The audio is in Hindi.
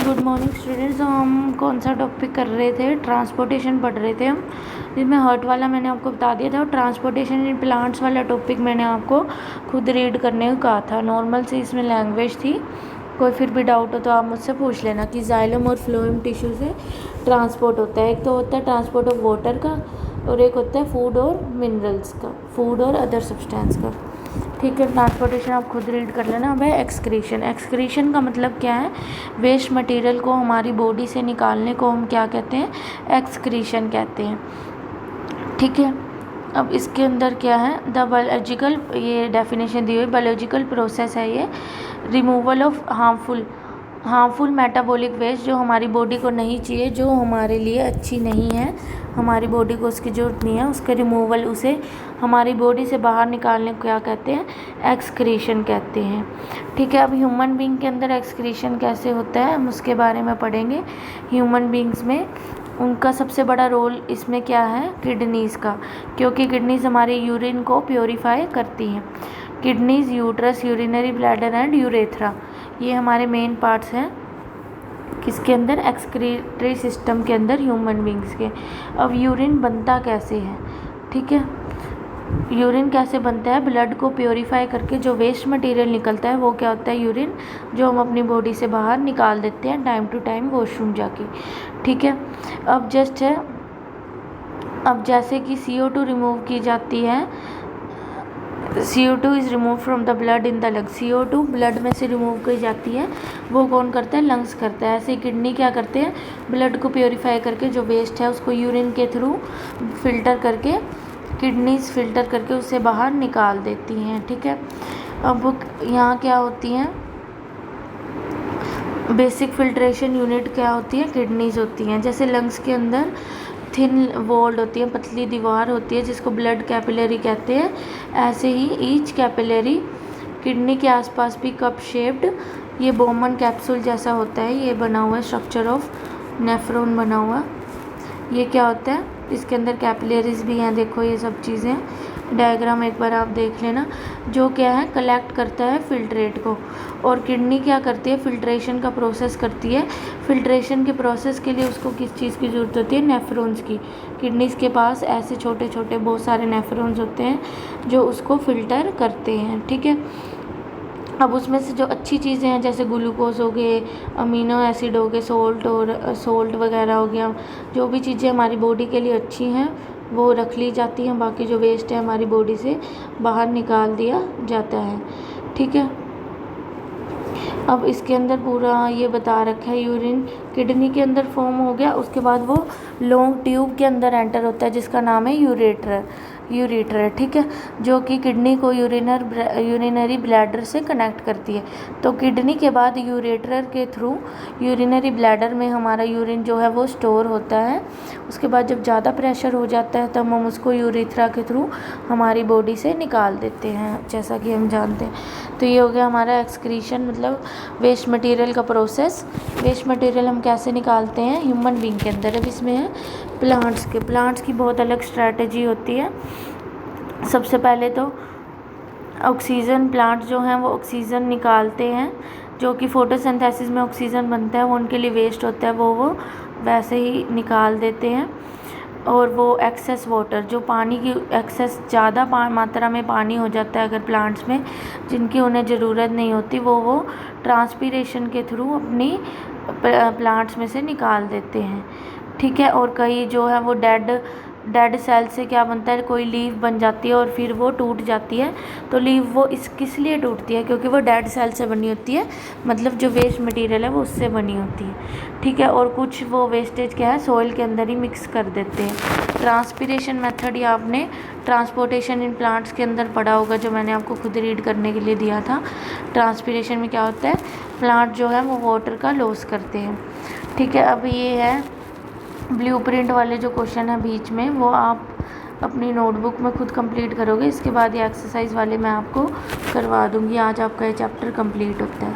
Good morning students. हम कौन सा टॉपिक कर रहे थे? ट्रांसपोर्टेशन पढ़ रहे थे हम, जिसमें हर्ट वाला मैंने आपको बता दिया था और ट्रांसपोर्टेशन इन प्लांट्स वाला टॉपिक मैंने आपको खुद रीड करने को कहा था। नॉर्मल से इसमें लैंग्वेज थी, कोई फिर भी डाउट हो तो आप मुझसे पूछ लेना कि जाइलम और फ्लोएम टिश्यू से ट्रांसपोर्ट होता है। एक तो होता है ट्रांसपोर्ट ऑफ वाटर का और एक होता है फूड और मिनरल्स का, फूड और अदर सब्सटेंस का। ठीक है, ट्रांसपोर्टेशन आप खुद रीड कर लेना। अब है एक्सक्रीशन। एक्सक्रीशन का मतलब क्या है? वेस्ट मटेरियल को हमारी बॉडी से निकालने को हम क्या कहते हैं? एक्सक्रीशन कहते हैं। ठीक है, अब इसके अंदर क्या है? द बायोलॉजिकल, ये डेफिनेशन दी हुई, बायोलॉजिकल प्रोसेस है ये, removal of harmful metabolic waste जो हमारी बॉडी को नहीं चाहिए, जो हमारे लिए अच्छी नहीं है, हमारी बॉडी को उसकी ज़रूरत नहीं है, उसके रिमूवल, उसे हमारी बॉडी से बाहर निकालने को क्या कहते हैं? एक्सक्रीशन कहते हैं। ठीक है, अब ह्यूमन बीइंग के अंदर एक्सक्रीशन कैसे होता है हम उसके बारे में पढ़ेंगे। ह्यूमन बीइंग्स में उनका सबसे बड़ा रोल इसमें क्या है? किडनीज़ का, क्योंकि किडनीज़ हमारे यूरिन को प्योरीफाई करती हैं। Kidneys, uterus, urinary bladder and urethra, ये हमारे मेन पार्ट्स हैं किसके अंदर? एक्सक्रीटरी सिस्टम के अंदर, ह्यूमन बींग्स के। अब यूरिन बनता कैसे है? ठीक है, यूरिन कैसे बनता है? ब्लड को प्योरीफाई करके जो वेस्ट मटेरियल निकलता है वो क्या होता है? यूरिन, जो हम अपनी बॉडी से बाहर निकाल देते हैं टाइम टू टाइम वॉशरूम जाके। ठीक है, अब जस्ट है, अब जैसे कि CO2 रिमूव की जाती है, CO2 is remove from the blood in the lung. CO2 blood में से रिमूव की जाती है, वो कौन करता है? लंग्स करता है। ऐसे ही किडनी क्या करते हैं? ब्लड को प्योरीफाई करके जो वेस्ट है उसको यूरिन के थ्रू फिल्टर करके, किडनीज फिल्टर करके उसे बाहर निकाल देती हैं। ठीक है, अब यहाँ क्या होती हैं? बेसिक फिल्ट्रेशन यूनिट क्या होती है? किडनीज होती हैं। जैसे लंग्स के अंदर थिन वॉल्ड होती है, पतली दीवार होती है जिसको ब्लड कैपिलरी कहते हैं, ऐसे ही ईच कैपिलरी किडनी के आसपास भी कप शेप्ड, ये बोमन कैप्सूल जैसा होता है, ये बना हुआ है, स्ट्रक्चर ऑफ नेफ्रॉन बना हुआ। ये क्या होता है? इसके अंदर कैपिलरीज भी हैं, देखो ये सब चीज़ें, डायग्राम एक बार आप देख लेना। जो क्या है? कलेक्ट करता है फिल्ट्रेट को, और किडनी क्या करती है? फिल्ट्रेशन का प्रोसेस करती है। फिल्ट्रेशन के प्रोसेस के लिए उसको किस चीज़ की ज़रूरत होती है? नेफ्रॉन्स की। किडनीज़ के पास ऐसे छोटे छोटे बहुत सारे नेफ्रॉन्स होते हैं जो उसको फ़िल्टर करते हैं। ठीक है, अब उसमें से जो अच्छी चीज़ें हैं जैसे ग्लूकोज हो गए, अमीनो एसिड हो गए, सोल्ट वगैरह हो गया, जो भी चीज़ें हमारी बॉडी के लिए अच्छी हैं वो रख ली जाती हैं, बाकी जो वेस्ट है हमारी बॉडी से बाहर निकाल दिया जाता है। ठीक है, अब इसके अंदर पूरा ये बता रखा है, यूरिन किडनी के अंदर फॉर्म हो गया, उसके बाद वो लॉन्ग ट्यूब के अंदर एंटर होता है जिसका नाम है यूरेटर। ठीक है, जो कि किडनी को यूरिनरी ब्लैडर से कनेक्ट करती है। तो किडनी के बाद यूरेटर के थ्रू यूरिनरी ब्लैडर में हमारा यूरिन जो है वो स्टोर होता है। उसके बाद जब ज़्यादा प्रेशर हो जाता है तब हम उसको यूरेथ्रा के थ्रू हमारी बॉडी से निकाल देते हैं, जैसा कि हम जानते हैं। तो ये हो गया हमारा एक्सक्रीशन, मतलब वेस्ट मटेरियल का प्रोसेस। वेस्ट मटेरियल हम कैसे निकालते हैं? ह्यूमन बीइंग के अंदर। अब इसमें है प्लांट्स की बहुत अलग स्ट्रैटेजी होती है। सबसे पहले तो ऑक्सीजन, प्लांट जो हैं वो ऑक्सीजन निकालते हैं, जो कि फोटोसिंथेसिस में ऑक्सीजन बनता है, वो उनके लिए वेस्ट होता है, वो वैसे ही निकाल देते हैं। और वो एक्सेस वाटर, जो पानी की एक्सेस ज़्यादा मात्रा में पानी हो जाता है अगर प्लांट्स में, जिनकी उन्हें ज़रूरत नहीं होती, वो ट्रांसपीरेशन के थ्रू अपनी प्लांट्स में से निकाल देते हैं। ठीक है, और कई जो है वो डेड सेल से क्या बनता है? कोई लीफ बन जाती है और फिर वो टूट जाती है। तो लीफ वो किस लिए टूटती है? क्योंकि वो डेड सेल से बनी होती है, मतलब जो वेस्ट मटेरियल है वो उससे बनी होती है। ठीक है, और कुछ वो वेस्टेज क्या है? सॉइल के अंदर ही मिक्स कर देते हैं। ट्रांसपीरेशन मेथड या आपने ट्रांसपोर्टेशन इन प्लांट्स के अंदर पढ़ा होगा, जो मैंने आपको खुद रीड करने के लिए दिया था। ट्रांसपीरेशन में क्या होता है? प्लांट जो है वो वाटर का लॉस करते हैं। ठीक है, अब ये है ब्लूप्रिंट वाले जो क्वेश्चन है बीच में, वो आप अपनी नोटबुक में खुद कंप्लीट करोगे। इसके बाद ये एक्सरसाइज वाले मैं आपको करवा दूँगी। आज आपका ये चैप्टर कंप्लीट होता है।